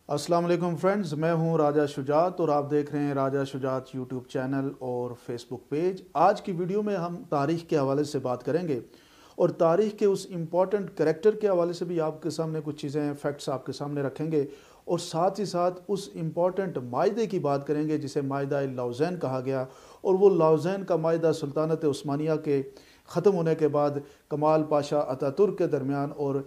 अस्सलाम वालेकुम फ्रेंड्स, मैं हूं राजा शुजात और आप देख रहे हैं राजा शुजात यूट्यूब चैनल और फेसबुक पेज। आज की वीडियो में हम तारीख़ के हवाले से बात करेंगे और तारीख़ के उस इम्पॉर्टेंट करैक्टर के हवाले से भी आपके सामने कुछ चीज़ें फैक्ट्स आपके सामने रखेंगे और साथ ही साथ उस इम्पॉर्टेंट मायदे की बात करेंगे जिसे मायदा लौज़ैन कहा गया। और वो लौज़ैन का मायदा सुल्तानत उस्मानिया के ख़त्म होने के बाद कमाल पाशा अतातुर्क के दरमियान और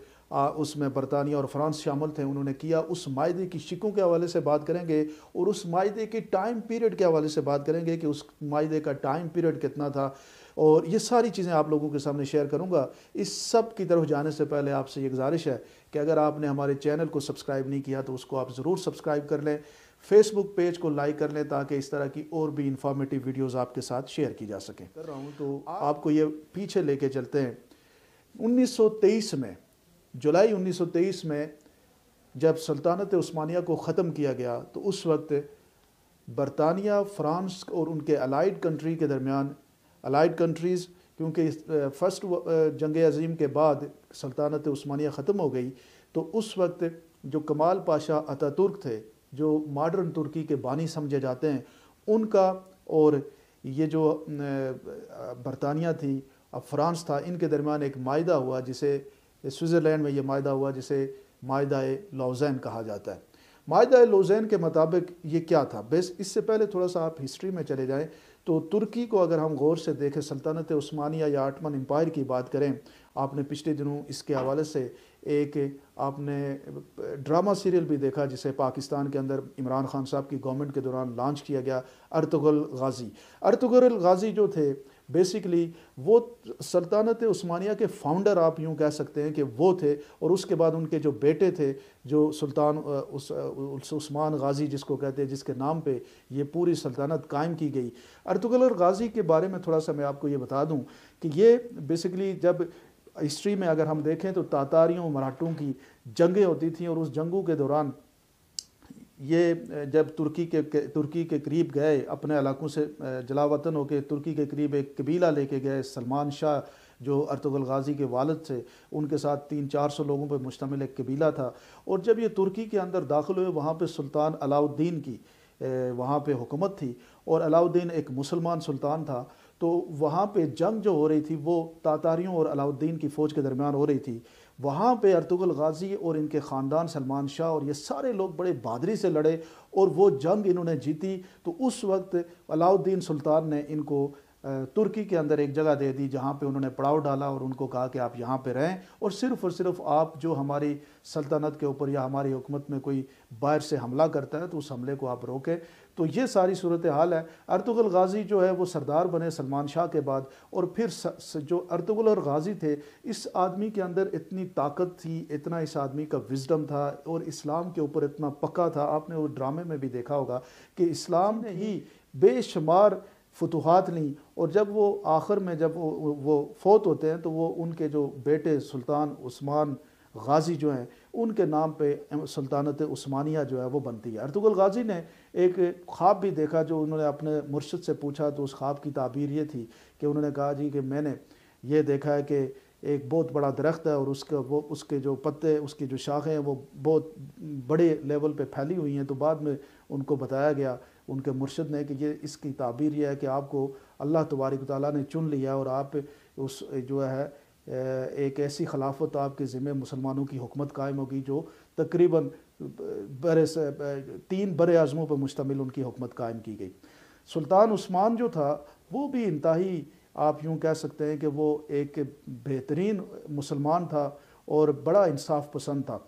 उसमें बरतानिया और फ़्रांस शामिल थे, उन्होंने किया। उस मायदे की शिकों के हवाले से बात करेंगे और उस मायदे के टाइम पीरियड के हवाले से बात करेंगे कि उस मायदे का टाइम पीरियड कितना था। और ये सारी चीज़ें आप लोगों के सामने शेयर करूंगा। इस सब की तरफ जाने से पहले आपसे ये गुजारिश है कि अगर आपने हमारे चैनल को सब्सक्राइब नहीं किया तो उसको आप ज़रूर सब्सक्राइब कर लें, फेसबुक पेज को लाइक कर लें ताकि इस तरह की और भी इंफॉर्मेटिव वीडियोस आपके साथ शेयर की जा सकें। कर रहा हूँ तो आपको ये पीछे लेके चलते हैं 1923 में, जुलाई 1923 में जब सुल्तानत उस्मानिया को ख़त्म किया गया तो उस वक्त बरतानिया, फ़्रांस और उनके अलाइड कंट्री के दरमियान, अलाइड कंट्रीज़ क्योंकि फ़र्स्ट जंग अज़ीम के बाद सुल्तानत उस्मानिया ख़त्म हो गई, तो उस वक्त जो कमाल पाशा अतातुर्क थे, जो मॉडर्न तुर्की के बानी समझे जाते हैं, उनका और ये जो बरतानिया थी, अब फ़्रांस था, इनके दरमियान एक मायदा हुआ जिसे स्विट्ज़रलैंड में ये मायदा हुआ जिसे मायदा लौज़ैन कहा जाता है। मायदा लौज़ैन के मुताबिक ये क्या था? बेस इससे पहले थोड़ा सा आप हिस्ट्री में चले जाएं तो तुर्की को अगर हम गौर से देखें, सल्तनत उस्मानिया या ऑटमन एम्पायर की बात करें, आपने पिछले दिनों इसके हवाले से एक आपने ड्रामा सीरियल भी देखा जिसे पाकिस्तान के अंदर इमरान खान साहब की गवर्नमेंट के दौरान लॉन्च किया गया, अर्तुगरुल गाज़ी। अर्तुगरुल गाज़ी जो थे बेसिकली वो सल्तनत उस्मानिया के फाउंडर, आप यूँ कह सकते हैं कि वो थे। और उसके बाद उनके जो बेटे थे, जो सुल्तान उस्मान गाज़ी जिसको कहते हैं, जिसके नाम पे ये पूरी सल्तनत कायम की गई। अर्तुगरुल गाज़ी के बारे में थोड़ा सा मैं आपको ये बता दूं कि ये बेसिकली जब हिस्ट्री में अगर हम देखें तो तातारियों मराठों की जंगें होती थीं और उस जंगों के दौरान ये जब तुर्की के करीब गए, अपने इलाकों से जलावतन होकर तुर्की के करीब एक कबीला लेके गए, सलमान शाह जो अर्तुगरुल गाज़ी के वालिद थे, उनके साथ 300-400 लोगों पर मुश्तमिल एक कबीला था। और जब ये तुर्की के अंदर दाखिल हुए, वहाँ पे सुल्तान अलाउद्दीन की वहाँ पे हुकूमत थी और अलाउद्दीन एक मुसलमान सुल्तान था। तो वहाँ पे जंग जो हो रही थी वो तातारियों और अलाउद्दीन की फ़ौज के दरमियान हो रही थी। वहाँ पे अर्तुगरुल गाज़ी और इनके ख़ानदान, सलमान शाह और ये सारे लोग बड़े बहादुरी से लड़े और वो जंग इन्होंने जीती। तो उस वक्त अलाउद्दीन सुल्तान ने इनको तुर्की के अंदर एक जगह दे दी जहाँ पे उन्होंने पड़ाव डाला और उनको कहा कि आप यहाँ पे रहें और सिर्फ आप जो हमारी सल्तनत के ऊपर या हमारी हुकूमत में कोई बाहर से हमला करता है तो उस हमले को आप रोकें। तो ये सारी सूरत हाल है। अर्तुगरुल गाज़ी जो है वो सरदार बने सलमान शाह के बाद। और फिर जो अर्तुगरुल गाज़ी थे, इस आदमी के अंदर इतनी ताकत थी, इतना इस आदमी का विजडम था और इस्लाम के ऊपर इतना पक्का था। आपने वो ड्रामे में भी देखा होगा कि इस्लाम ने ही बेशुमार फतूहात ली और जब वो आखिर में जब वो फौत होते हैं तो वो उनके जो बेटे सुल्तान उस्मान गाज़ी जो हैं उनके नाम पे सुल्तानत उस्मानिया जो है वो बनती है। अर्तुगरुल गाज़ी ने एक ख्वाब भी देखा जो उन्होंने अपने मुर्शिद से पूछा तो उस ख्वाब की ताबीर ये थी कि उन्होंने कहा जी कि मैंने ये देखा है कि एक बहुत बड़ा दरख्त है और उसके जो पत्ते, उसकी जो शाखें हैं वो बहुत बड़े लेवल पे फैली हुई हैं। तो बाद में उनको बताया गया उनके मुर्शिद ने कि ये इसकी ताबीर ये है कि आपको अल्लाह तबारक तआला ने चुन लिया और आप उस जो है एक ऐसी खिलाफत आपके ज़िम्मे मुसलमानों की हुकूमत कायम होगी जो तकरीबन 3 बड़े आज़मों पर मुश्तमिल उनकी हुकूमत कायम की गई। सुल्तान उस्मान जो था वो भी इंतहाई, आप यूँ कह सकते हैं कि वो एक बेहतरीन मुसलमान था और बड़ा इंसाफ पसंद था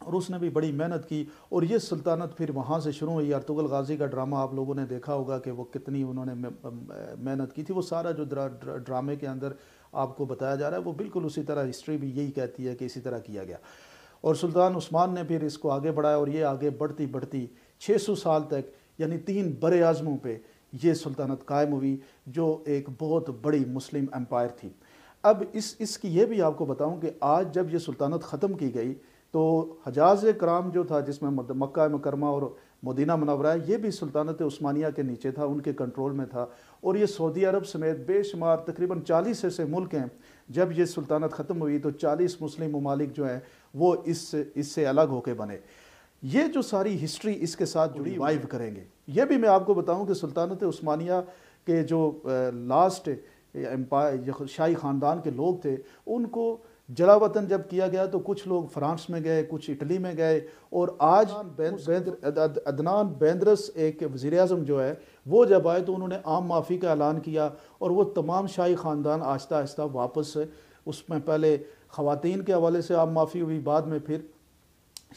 और उसने भी बड़ी मेहनत की। और ये सुल्तानत फिर वहाँ से शुरू हुई। अर्तुगरुल गाज़ी का ड्रामा आप लोगों ने देखा होगा कि वो कितनी उन्होंने मेहनत की थी। वो सारा जो ड्रामे के अंदर आपको बताया जा रहा है वो बिल्कुल उसी तरह हिस्ट्री भी यही कहती है कि इसी तरह किया गया। और सुल्तान उस्मान ने फिर इसको आगे बढ़ाया और ये आगे बढ़ती बढ़ती 600 साल तक, यानी 3 बड़े आज़मों पे ये सुल्तानत कायम हुई जो एक बहुत बड़ी मुस्लिम एम्पायर थी। अब इसकी ये भी आपको बताऊं कि आज जब ये सुल्तानत ख़त्म की गई तो हजाज कराम जो था, जिसमें मक्का मुकरमा और मदीना मुनव्वरा है, ये भी सुल्तानत उस्मानिया के नीचे था, उनके कंट्रोल में था। और ये सऊदी अरब समेत बेशुमार तकरीबन 40 ऐसे मुल्क हैं। जब ये सुल्तानत ख़त्म हुई तो 40 मुस्लिम ममालिक जो हैं वो इससे अलग होकर बने। یہ جو ساری ہسٹری اس کے ساتھ جڑی ریوائیو کریں گے۔ یہ بھی میں آپ کو بتاؤں کہ سلطنت عثمانیہ کے جو لاسٹ شاہی خاندان کے لوگ تھے، ان کو جلا وطن جب کیا گیا تو کچھ لوگ فرانس میں گئے، کچھ اٹلی میں گئے، اور آج عدنان بیندرس ایک وزیر اعظم جو ہے وہ جب آئے تو انہوں نے عام معافی کا اعلان کیا، اور وہ تمام شاہی خاندان آہستہ آہستہ واپس، اس میں پہلے خواتین کے حوالے سے عام معافی ہوئی، بعد میں پھر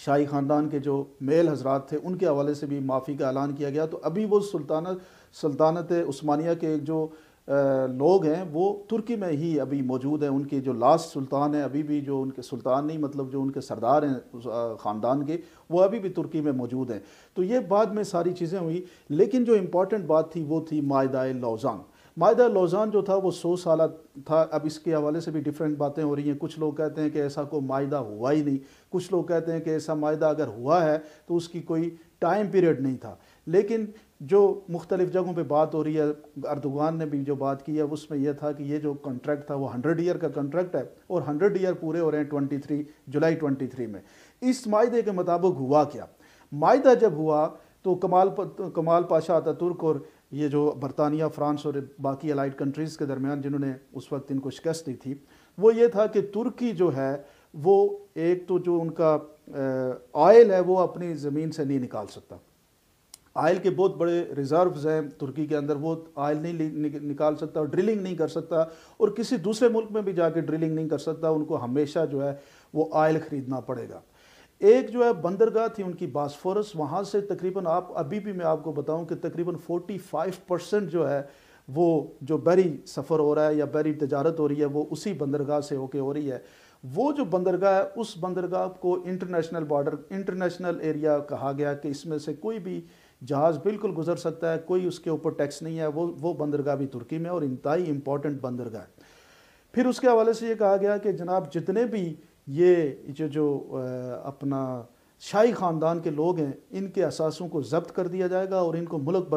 شاہی خاندان کے جو میل حضرات تھے ان کے حوالے سے بھی معافی کا اعلان کیا گیا۔ تو ابھی وہ سلطنت عثمانیہ کے جو لوگ ہیں وہ ترکی میں ہی ابھی موجود ہیں، ان کے جو لاسٹ سلطان ہیں ابھی بھی، جو ان کے سلطان نہیں مطلب جو ان کے سردار ہیں خاندان کے، وہ ابھی بھی ترکی میں موجود ہیں۔ تو یہ بعد میں ساری چیزیں ہوئی، لیکن جو امپورٹنٹ بات تھی وہ تھی معاہدہ لوزان۔ معاہدہ لوزان جو تھا وہ 100 سالہ تھا۔ اب اس کے حوالے سے بھی ڈیفرنٹ باتیں ہو رہی ہیں، کچھ لوگ کہتے ہیں کہ ایسا کوئی معاہدہ ہوا ہی نہیں، کچھ لوگ کہتے ہیں کہ ایسا معاہدہ اگر ہوا ہے تو اس کی کوئی ٹائم پیریڈ نہیں تھا۔ لیکن جو مختلف جگہوں پہ بات ہو رہی ہے، اردوغان نے بھی جو بات کی ہے اس میں یہ تھا کہ یہ جو کنٹریکٹ تھا وہ 100 ایئر کا کنٹریکٹ ہے، اور 100 ایئر پورے ہو رہے ہیں 23 جولائی 23 میں۔ اس معاہدے کے مطابق ہوا کیا؟ معاہدہ جب ہوا تو کمال پاشا آتا ترک اور یہ جو برطانیہ، فرانس اور باقی الائڈ کنٹریز کے درمیان جنہوں نے اس وقت ان کو شکست دی تھی، وہ یہ تھا کہ ترکی جو ہے وہ ایک تو جو ان کا آئل ہے وہ اپنی زمین سے نہیں نکال سکتا۔ آئل کے بہت بڑے ریزروز ہیں ترکی کے اندر، وہ آئل نہیں نکال سکتا، اور ڈرلنگ نہیں کر سکتا، اور کسی دوسرے ملک میں بھی جا کے ڈرلنگ نہیں کر سکتا، ان کو ہمیشہ جو ہے وہ آئل خریدنا پڑے گا۔ ایک جو ہے بندرگاہ تھی ان کی باسفورس، وہاں سے تقریباً ابھی بھی میں آپ کو بتاؤں کہ تقریباً 45% جو ہے وہ جو بحری سفر ہو رہا ہے یا بحری تجارت ہو رہی ہے وہ اسی بندرگاہ سے ہو کے ہو رہی ہے۔ وہ جو بندرگاہ ہے اس بندرگاہ کو انٹرنیشنل بارڈر، انٹرنیشنل ایریا کہا گیا کہ اس میں سے کوئی بھی جہاز بالکل گزر سکتا ہے، کوئی اس کے اوپر ٹیکس نہیں ہے۔ وہ بندرگاہ بھی ترکی میں، اور انتہائی امپورٹنٹ بندرگاہ ہے۔ پھر اس کے حوالے سے یہ کہا گیا کہ جناب جتنے بھی یہ جو اپنا شاہی خاندان کے لوگ ہیں ان کے اثاثوں کو ضبط کر دیا جائے گا، اور ان کو ملک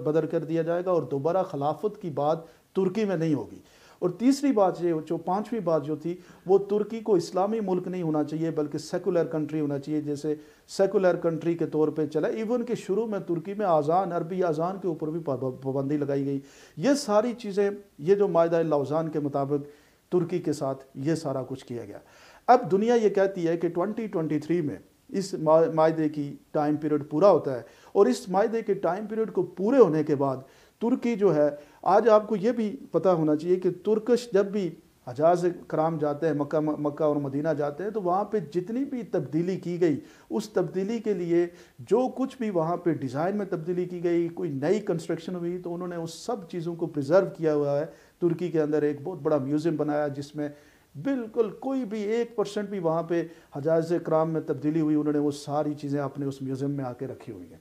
بدر کر دیا جائے گا، اور دوبارہ خلافت کی بات ترکی میں نہیں ہوگی۔ اور تیسری بات یہ جو پانچویں بات جو تھی وہ ترکی کو اسلامی ملک نہیں ہونا چاہیے بلکہ سیکولر کنٹری ہونا چاہیے، جیسے سیکولر کنٹری کے طور پہ چلا۔ ایون کہ شروع میں ترکی میں اذان، عربی اذان کے اوپر بھی پابندی لگائی گئی۔ یہ ساری چیزیں، یہ جو معاہدہ لوزان کے مطابق ترکی کے ساتھ یہ سارا کچھ کیا گیا۔ اب دنیا یہ کہتی ہے کہ 2023 میں اس معاہدے کی ٹائم پیریڈ پورا ہوتا ہے، اور اس معاہدے کے ٹائم پیریڈ کو پورے ہونے کے بعد ترکی جو ہے، آج آپ کو یہ بھی پتہ ہونا چاہیے کہ ترکش جب بھی حجاز کرام جاتے ہیں، مکہ اور مدینہ جاتے ہیں، تو وہاں پہ جتنی بھی تبدیلی کی گئی، اس تبدیلی کے لیے جو کچھ بھی وہاں پہ ڈیزائن میں تبدیلی کی گئی، کوئی نئی کنسٹرکشن ہوئی، تو انہوں نے اس سب چیزوں کو پریزرو کیا ہوا ہے۔ ترکی کے اندر ایک بہت بڑا میوزیم بنایا جس میں بالکل کوئی بھی 1% بھی وہاں پہ حجاز کرام میں تبدیلی ہوئی، انہوں نے وہ ساری چیزیں اپنے اس میوزیم میں آ کے رکھی ہوئی ہیں۔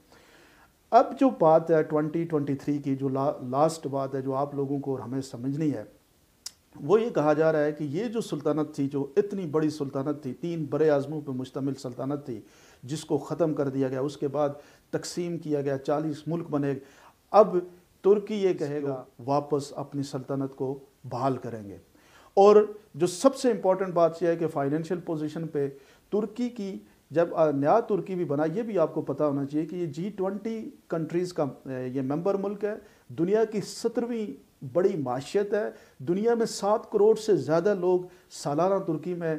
اب جو بات ہے 2023 کی، جو لاسٹ بات ہے جو آپ لوگوں کو اور ہمیں سمجھنی ہے، وہ یہ کہا جا رہا ہے کہ یہ جو سلطنت تھی، جو اتنی بڑی سلطنت تھی، 3 بڑے اعظموں پہ مشتمل سلطنت تھی، جس کو ختم کر دیا گیا، اس کے بعد تقسیم کیا گیا، 40 ملک بنے۔ اب ترکی یہ کہے گا واپس اپنی سلطنت کو بحال کریں گے۔ اور جو سب سے امپورٹنٹ بات یہ ہے کہ فائنینشیل پوزیشن پہ ترکی کی، جب نیا ترکی بھی بنا، یہ بھی آپ کو پتہ ہونا چاہیے کہ یہ G20 کنٹریز کا یہ ممبر ملک ہے، دنیا کی 17ویں بڑی معیشت ہے، دنیا میں 7 کروڑ سے زیادہ لوگ سالانہ ترکی میں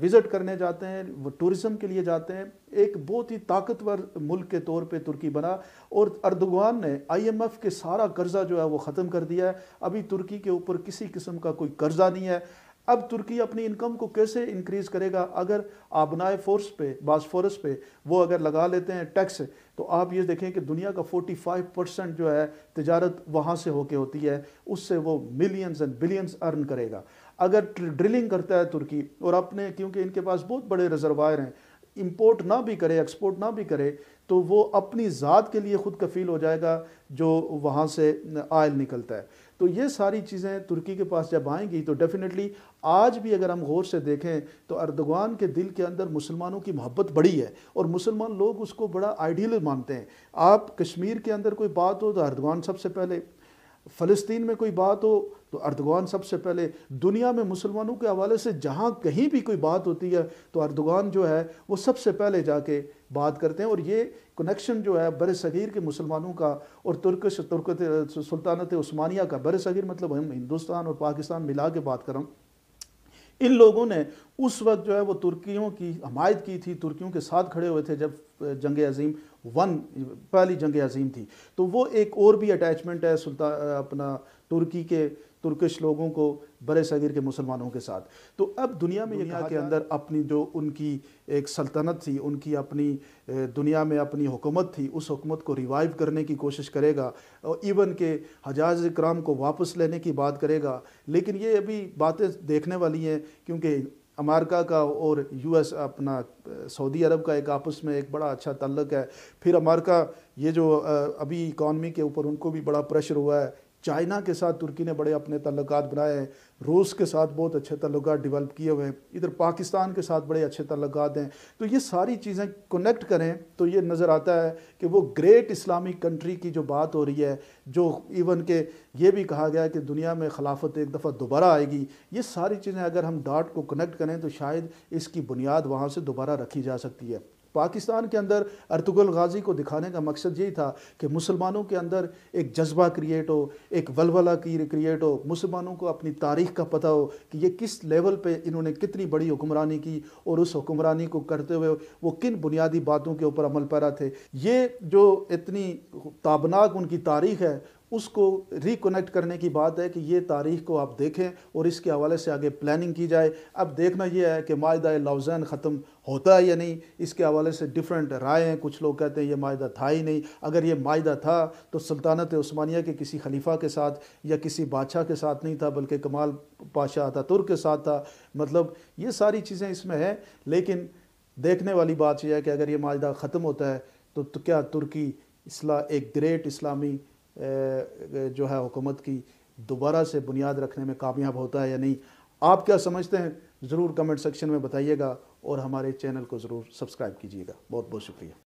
وزٹ کرنے جاتے ہیں، وہ ٹورزم کے لیے جاتے ہیں۔ ایک بہت ہی طاقتور ملک کے طور پہ ترکی بنا، اور اردوغان نے IMF کے سارا قرضہ جو ہے وہ ختم کر دیا ہے۔ ابھی ترکی کے اوپر کسی قسم کا کوئی قرضہ نہیں ہے۔ اب ترکی اپنی انکم کو کیسے انکریز کرے گا؟ اگر آبنائے فورس پہ، باسفورس پہ وہ اگر لگا لیتے ہیں ٹیکس، تو آپ یہ دیکھیں کہ دنیا کا 45% جو ہے تجارت وہاں سے ہو کے ہوتی ہے، اس سے وہ ملینز اینڈ بلینز ارن کرے گا۔ اگر ڈرلنگ کرتا ہے ترکی، اور اپنے کیونکہ ان کے پاس بہت بڑے ریزروائر ہیں، امپورٹ نہ بھی کرے، ایکسپورٹ نہ بھی کرے، تو وہ اپنی ذات کے لیے خود کفیل ہو جائے گا جو وہاں سے آئل نکلتا ہے۔ تو یہ ساری چیزیں ترکی کے پاس جب آئیں گی تو ڈیفینیٹلی، آج بھی اگر ہم غور سے دیکھیں تو اردوغان کے دل کے اندر مسلمانوں کی محبت بڑی ہے، اور مسلمان لوگ اس کو بڑا آئیڈیل مانتے ہیں۔ آپ کشمیر کے اندر کوئی بات ہو تو اردوغان سب سے پہلے फ़लस्तीन में कोई बात हो तो अर्दोगान सबसे पहले, दुनिया में मुसलमानों के हवाले से जहाँ कहीं भी कोई बात होती है तो अर्दोगान जो है वो सबसे पहले जाके बात करते हैं। और ये कनेक्शन जो है बर सगीर के मुसलमानों का और तुर्क सुल्तानत उस्मानिया का, बर सगीर मतलब हम हिंदुस्तान और पाकिस्तान मिला के बात कर रहा हूँ, इन लोगों ने उस वक्त जो है वो तुर्कियों की हमायत की थी, तुर्कियों के साथ खड़े हुए थे जब जंग अजीम वन पहली जंग अजीम थी। तो वो एक और भी अटैचमेंट है अपना तुर्की के तुर्किश लोगों को बर सगीर के मुसलमानों के साथ। तो अब दुनिया में दुनिया के अंदर अपनी जो उनकी एक सल्तनत थी, उनकी अपनी दुनिया में अपनी हुकूमत थी, उस हुकूमत को रिवाइव करने की कोशिश करेगा और इवन के हजाज इकराम को वापस लेने की बात करेगा। लेकिन ये अभी बातें देखने वाली हैं क्योंकि अमेरिका का और यूएस अपना सऊदी अरब का एक आपस में एक बड़ा अच्छा ताल्लुक है। फिर अमेरिका ये जो अभी इकॉनमी के ऊपर उनको भी बड़ा प्रेशर हुआ है। चाइना के साथ तुर्की ने बड़े अपने ताल्लुकात बनाए हैं, रूस के साथ बहुत अच्छे ताल्लुकात डेवलप किए हुए हैं, इधर पाकिस्तान के साथ बड़े अच्छे ताल्लुकात हैं। तो ये सारी चीज़ें कनेक्ट करें तो ये नज़र आता है कि वो ग्रेट इस्लामिक कंट्री की जो बात हो रही है, जो इवन के ये भी कहा गया है कि दुनिया में खिलाफत एक दफ़ा दोबारा आएगी। ये सारी चीज़ें अगर हम डॉट को कनेक्ट करें तो शायद इसकी बुनियाद वहाँ से दोबारा रखी जा सकती है। पाकिस्तान के अंदर अर्तुगरुल गाजी को दिखाने का मकसद यही था कि मुसलमानों के अंदर एक जज्बा क्रिएट हो, एक वलवला क्रिएट हो, मुसलमानों को अपनी तारीख़ का पता हो कि ये किस लेवल पे इन्होंने कितनी बड़ी हुक्मरानी की और उस हुक्मरानी को करते हुए वो किन बुनियादी बातों के ऊपर अमल पैरा थे। ये जो इतनी ताबनाक उनकी तारीख़ है उसको रिकनेक्ट करने की बात है कि ये तारीख़ को आप देखें और इसके हवाले से आगे प्लानिंग की जाए। अब देखना ये है कि माहिदा लौज़ैन ख़त्म होता है या नहीं, इसके हवाले से डिफरेंट राय हैं। कुछ लोग कहते हैं ये माहिदा था ही नहीं, अगर ये माहिदा था तो सुल्तानत उस्मानिया के किसी खलीफा के साथ या किसी बादशाह के साथ नहीं था बल्कि कमाल पाशा अतातुर्क के साथ था। मतलब ये सारी चीज़ें इसमें हैं। लेकिन देखने वाली बात यह है कि अगर ये माहिदा ख़त्म होता है तो क्या तुर्की एक ग्रेट इस्लामी जो है हुकूमत की दोबारा से बुनियाद रखने में कामयाब होता है या नहीं। आप क्या समझते हैं ज़रूर कमेंट सेक्शन में बताइएगा और हमारे चैनल को ज़रूर सब्सक्राइब कीजिएगा। बहुत बहुत शुक्रिया।